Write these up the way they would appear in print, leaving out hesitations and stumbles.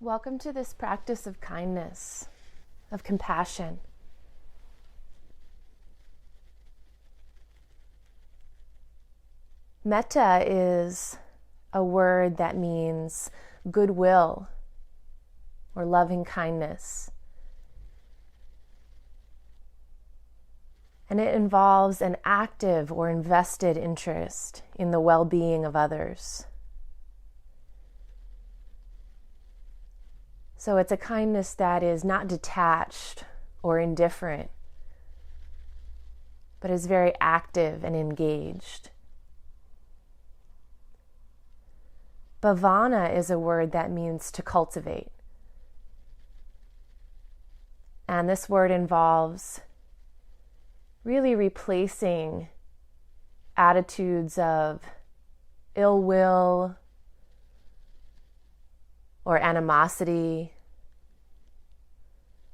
Welcome to this practice of kindness, of compassion. Metta is a word that means goodwill or loving kindness. And it involves an active or invested interest in the well-being of others. So it's a kindness that is not detached or indifferent, but is very active and engaged. Bhavana is a word that means to cultivate. And this word involves really replacing attitudes of ill will or animosity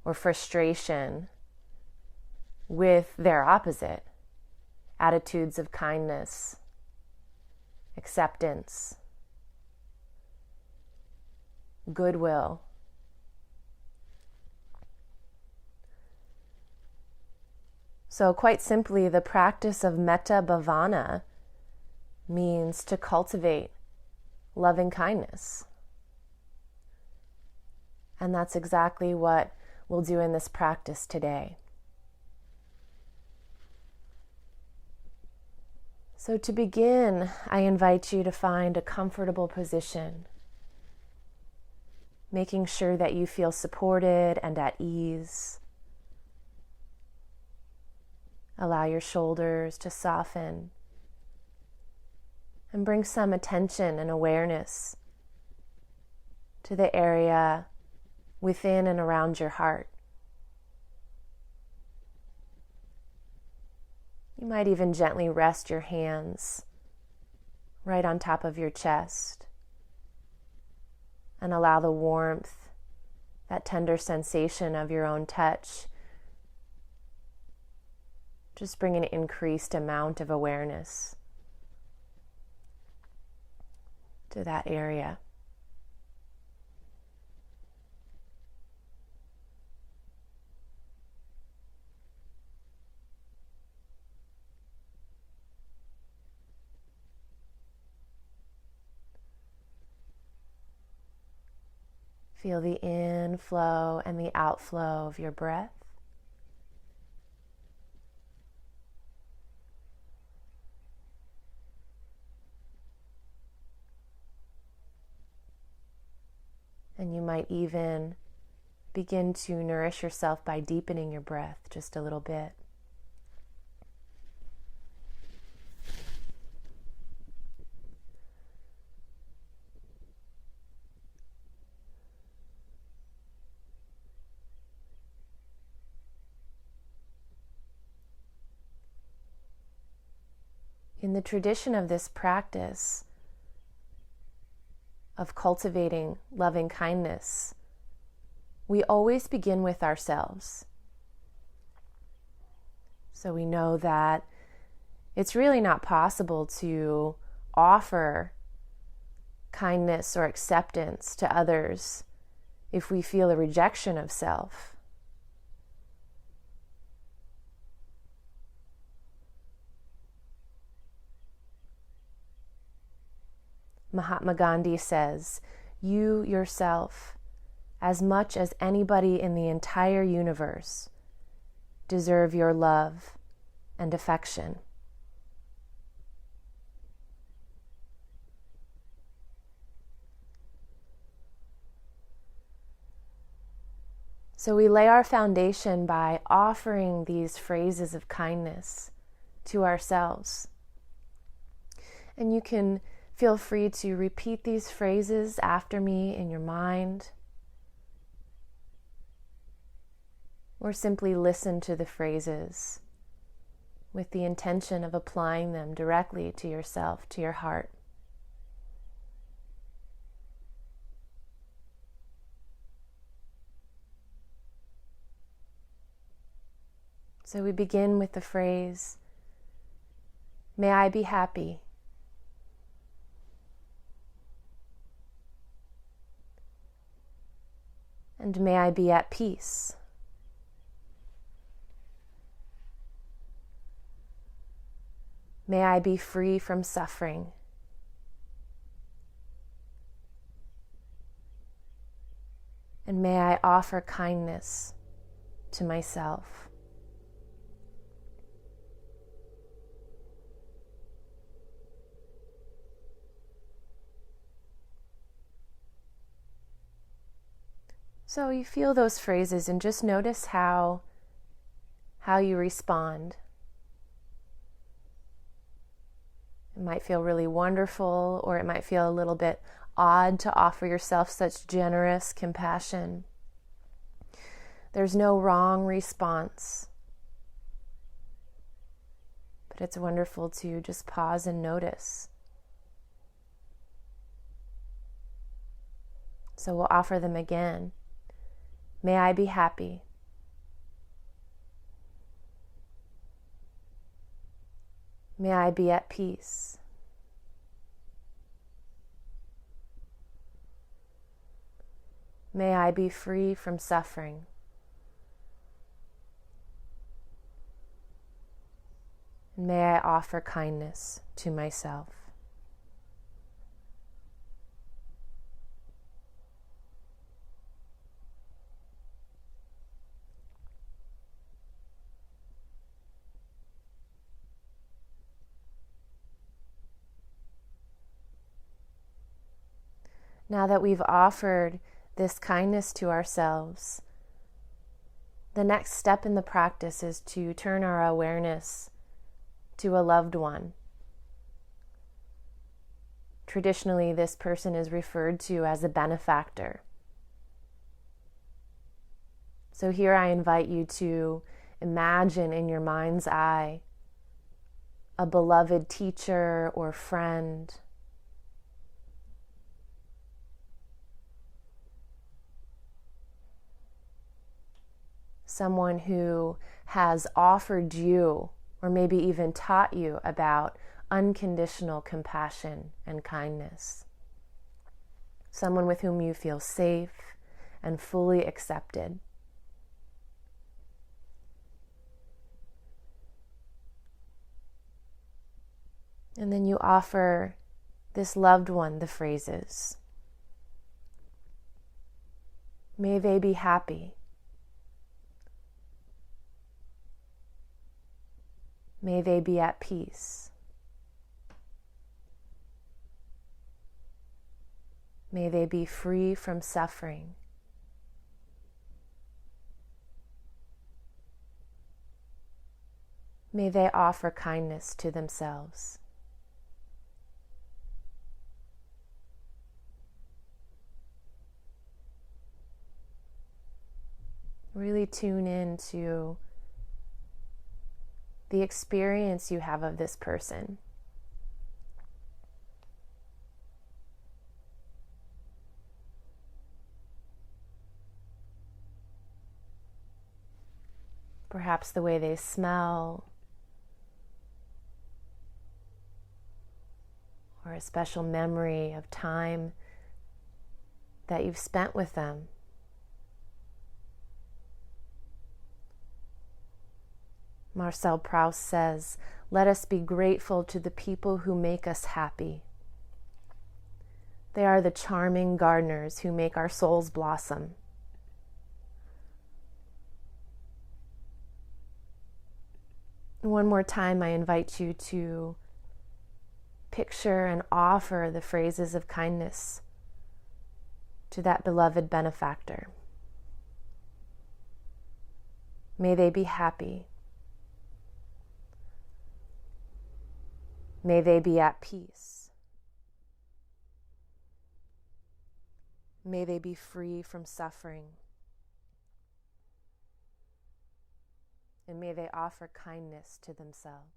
or frustration with their opposite, attitudes of kindness, acceptance, goodwill. So quite simply, the practice of metta bhavana means to cultivate loving kindness. And that's exactly what we'll do in this practice today. So to begin, I invite you to find a comfortable position, making sure that you feel supported and at ease. Allow your shoulders to soften and bring some attention and awareness to the area within and around your heart. You might even gently rest your hands right on top of your chest and allow the warmth, that tender sensation of your own touch, just bring an increased amount of awareness to that area. Feel the inflow and the outflow of your breath. And you might even begin to nourish yourself by deepening your breath just a little bit. In the tradition of this practice of cultivating loving kindness, we always begin with ourselves. So we know that it's really not possible to offer kindness or acceptance to others if we feel a rejection of self. Mahatma Gandhi says, "You yourself, as much as anybody in the entire universe, deserve your love and affection." So we lay our foundation by offering these phrases of kindness to ourselves. And you can feel free to repeat these phrases after me in your mind, or simply listen to the phrases with the intention of applying them directly to yourself, to your heart. So we begin with the phrase, "May I be happy." And may I be at peace. May I be free from suffering. And may I offer kindness to myself. So you feel those phrases and just notice how you respond. It might feel really wonderful, or it might feel a little bit odd to offer yourself such generous compassion. There's no wrong response, but it's wonderful to just pause and notice. So we'll offer them again. May I be happy. May I be at peace. May I be free from suffering. And may I offer kindness to myself. Now that we've offered this kindness to ourselves, the next step in the practice is to turn our awareness to a loved one. Traditionally, this person is referred to as a benefactor. So here I invite you to imagine in your mind's eye a beloved teacher or friend, someone who has offered you or maybe even taught you about unconditional compassion and kindness. Someone with whom you feel safe and fully accepted. And then you offer this loved one the phrases. May they be happy. May they be at peace. May they be free from suffering. May they offer kindness to themselves. Really tune in to the experience you have of this person. Perhaps the way they smell, or a special memory of time that you've spent with them. Marcel Proust says, "Let us be grateful to the people who make us happy. They are the charming gardeners who make our souls blossom." One more time, I invite you to picture and offer the phrases of kindness to that beloved benefactor. May they be happy. May they be at peace. May they be free from suffering. And may they offer kindness to themselves.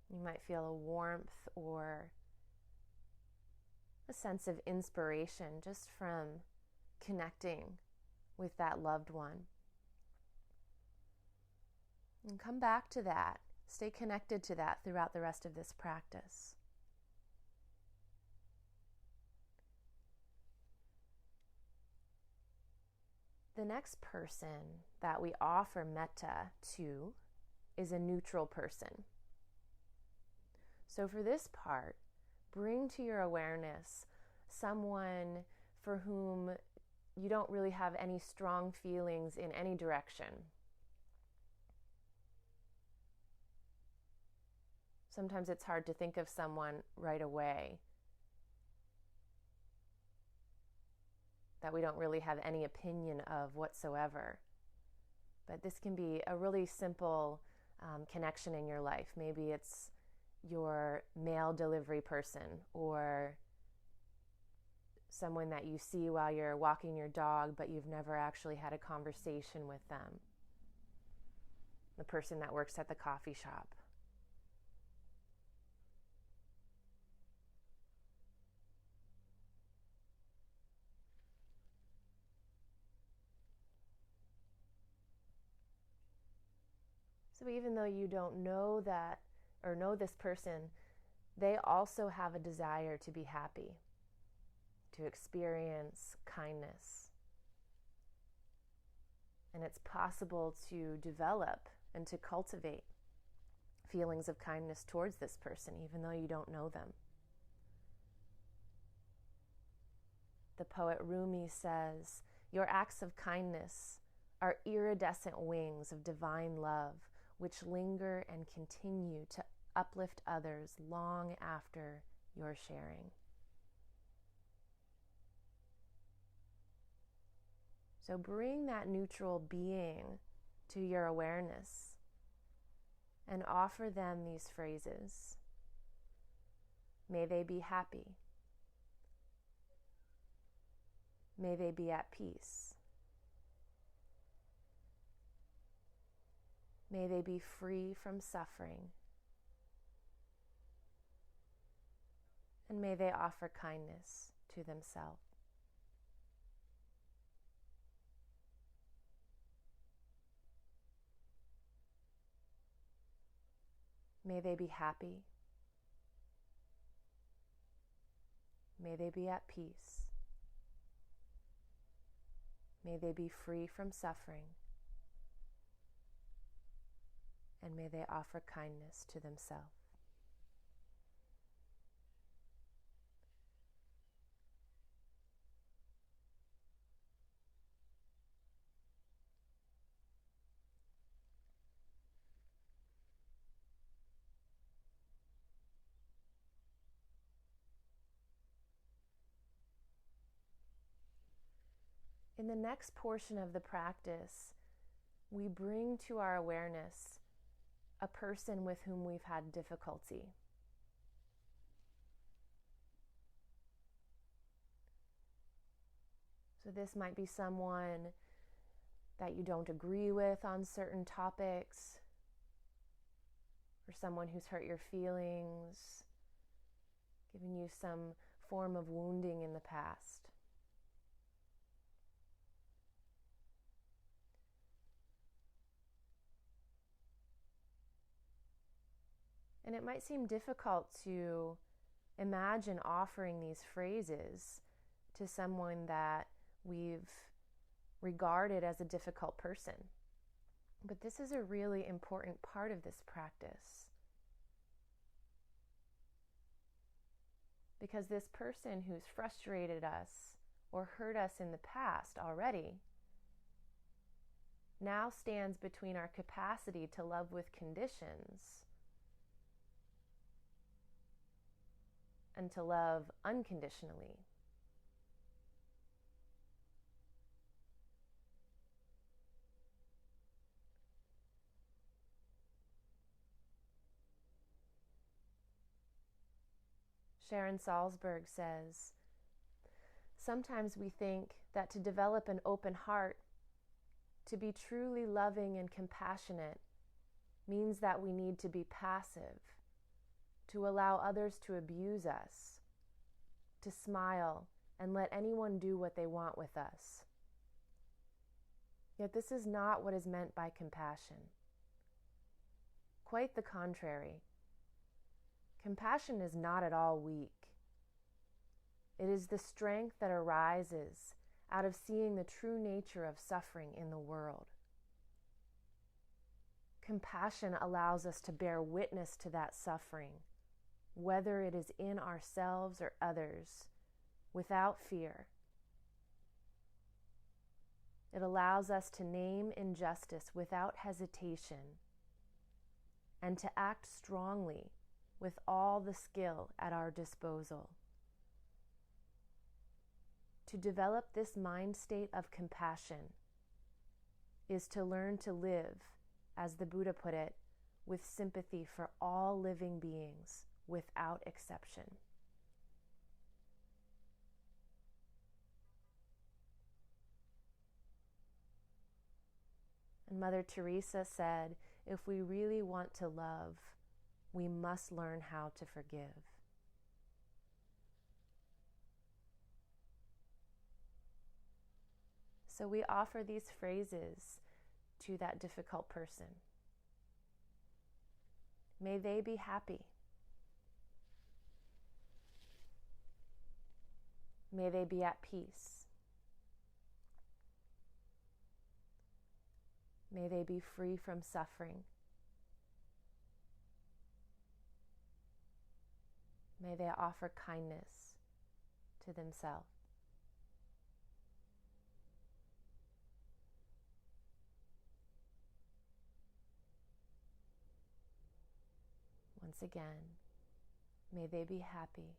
You might feel a warmth or a sense of inspiration just from connecting with that loved one. And come back to that. Stay connected to that throughout the rest of this practice. The next person that we offer metta to is a neutral person. So for this part, bring to your awareness someone for whom you don't really have any strong feelings in any direction. Sometimes it's hard to think of someone right away that we don't really have any opinion of whatsoever. But this can be a really simple connection in your life. Maybe it's your mail delivery person, or someone that you see while you're walking your dog, but you've never actually had a conversation with them. The person that works at the coffee shop. So even though you don't know that or know this person, they also have a desire to be happy, to experience kindness. And it's possible to develop and to cultivate feelings of kindness towards this person, even though you don't know them. The poet Rumi says, "Your acts of kindness are iridescent wings of divine love, which linger and continue to uplift others long after your sharing." So bring that neutral being to your awareness and offer them these phrases. May they be happy. May they be at peace. May they be free from suffering. And may they offer kindness to themselves. May they be happy. May they be at peace. May they be free from suffering. And may they offer kindness to themselves. In the next portion of the practice, we bring to our awareness a person with whom we've had difficulty. So this might be someone that you don't agree with on certain topics, or someone who's hurt your feelings, given you some form of wounding in the past. And it might seem difficult to imagine offering these phrases to someone that we've regarded as a difficult person. But this is a really important part of this practice. Because this person who's frustrated us or hurt us in the past already now stands between our capacity to love with conditions and to love unconditionally. Sharon Salzberg says, "Sometimes we think that to develop an open heart, to be truly loving and compassionate, means that we need to be passive, to allow others to abuse us, to smile and let anyone do what they want with us. Yet this is not what is meant by compassion. Quite the contrary. Compassion is not at all weak. It is the strength that arises out of seeing the true nature of suffering in the world. Compassion allows us to bear witness to that suffering, whether it is in ourselves or others, without fear. It allows us to name injustice without hesitation and to act strongly with all the skill at our disposal. To develop this mind state of compassion is to learn to live, as the Buddha put it, with sympathy for all living beings without exception. And Mother Teresa said, if we really want to love, we must learn how to forgive. So we offer these phrases to that difficult person. May they be happy. May they be at peace. May they be free from suffering. May they offer kindness to themselves. Once again, may they be happy.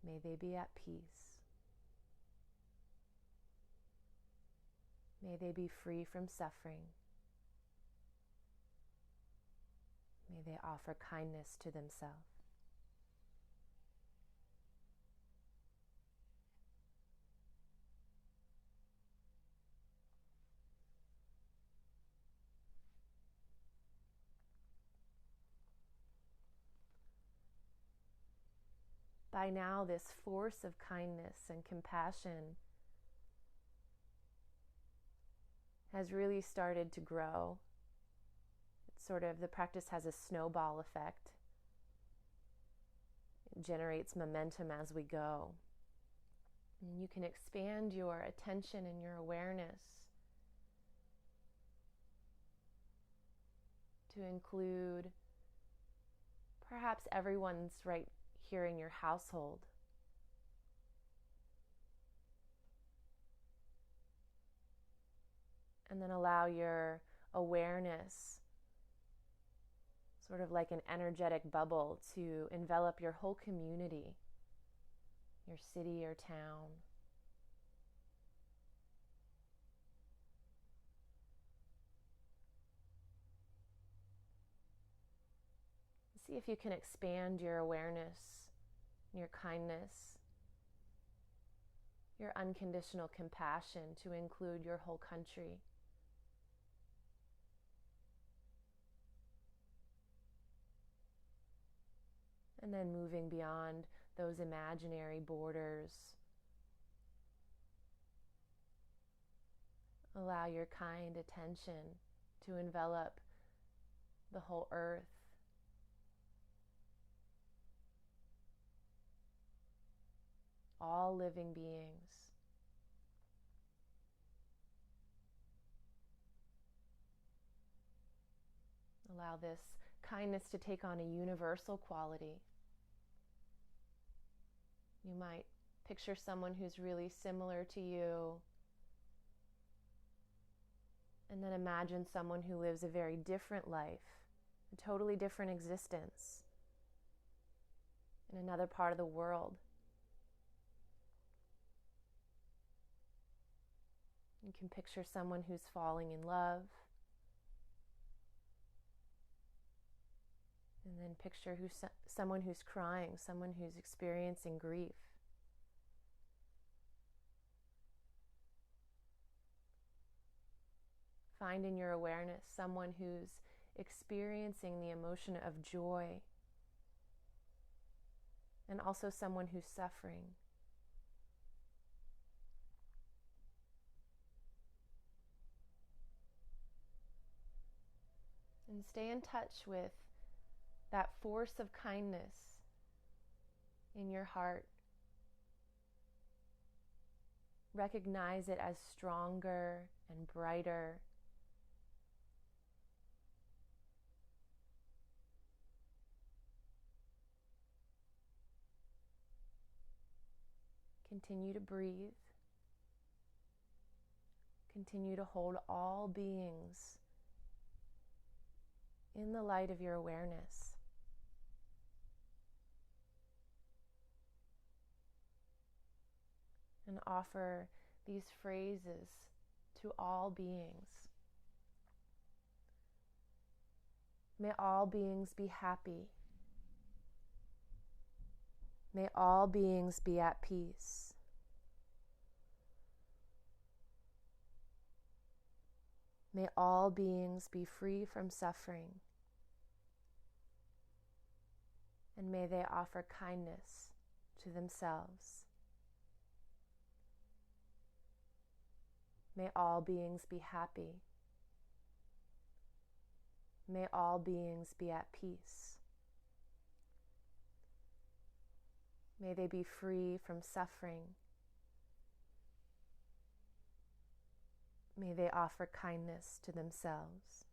May they be at peace. May they be free from suffering. May they offer kindness to themselves. By now, this force of kindness and compassion has really started to grow. It's sort of, the practice has a snowball effect. It generates momentum as we go. And you can expand your attention and your awareness to include perhaps everyone's right here in your household. And then allow your awareness, sort of like an energetic bubble, to envelop your whole community, your city or town. See if you can expand your awareness, your kindness, your unconditional compassion to include your whole country. And then moving beyond those imaginary borders, allow your kind attention to envelop the whole earth. All living beings. Allow this kindness to take on a universal quality. You might picture someone who's really similar to you, and then imagine someone who lives a very different life, a totally different existence in another part of the world. You can picture someone who's falling in love, and then picture someone who's crying, someone who's experiencing grief. Find in your awareness someone who's experiencing the emotion of joy, and also someone who's suffering. And stay in touch with that force of kindness in your heart. Recognize it as stronger and brighter. Continue to breathe. Continue to hold all beings in the light of your awareness. And offer these phrases to all beings. May all beings be happy. May all beings be at peace. May all beings be free from suffering. And may they offer kindness to themselves. May all beings be happy. May all beings be at peace. May they be free from suffering. May they offer kindness to themselves.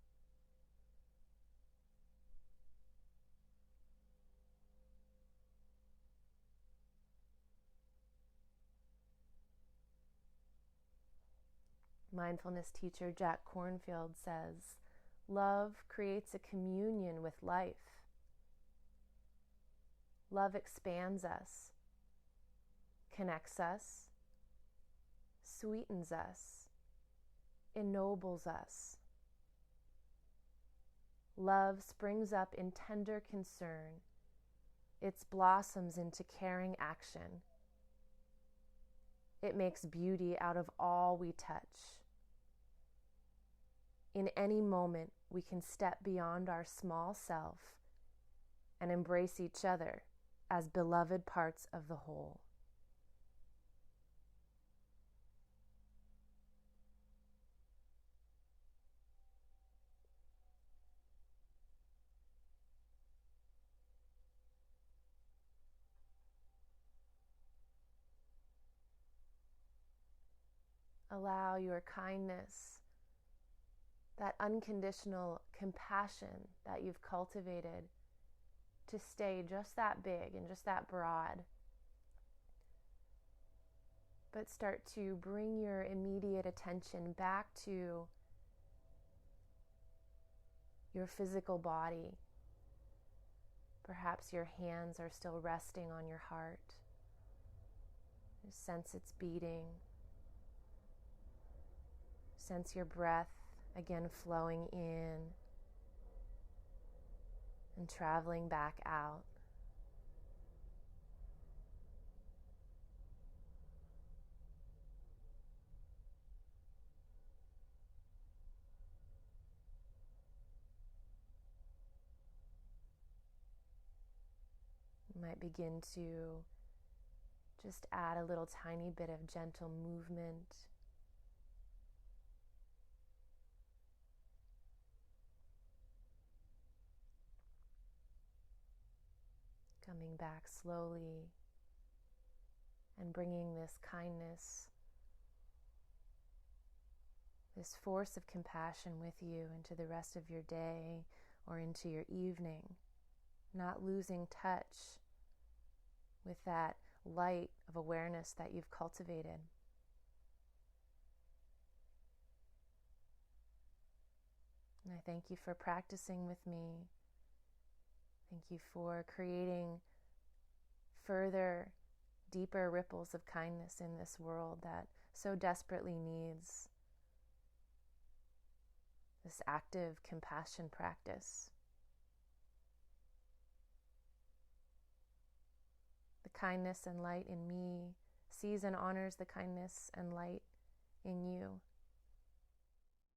Mindfulness teacher Jack Kornfield says, "Love creates a communion with life. Love expands us, connects us, sweetens us, ennobles us. Love springs up in tender concern. It blossoms into caring action. It makes beauty out of all we touch. In any moment, we can step beyond our small self and embrace each other as beloved parts of the whole." Allow your kindness, that unconditional compassion that you've cultivated, to stay just that big and just that broad. But start to bring your immediate attention back to your physical body. Perhaps your hands are still resting on your heart. Just sense its beating. Sense your breath again flowing in and traveling back out. You might begin to just add a little tiny bit of gentle movement. Coming back slowly and bringing this kindness, this force of compassion with you into the rest of your day or into your evening, not losing touch with that light of awareness that you've cultivated. And I thank you for practicing with me. Thank you for creating further, deeper ripples of kindness in this world that so desperately needs this active compassion practice. The kindness and light in me sees and honors the kindness and light in you.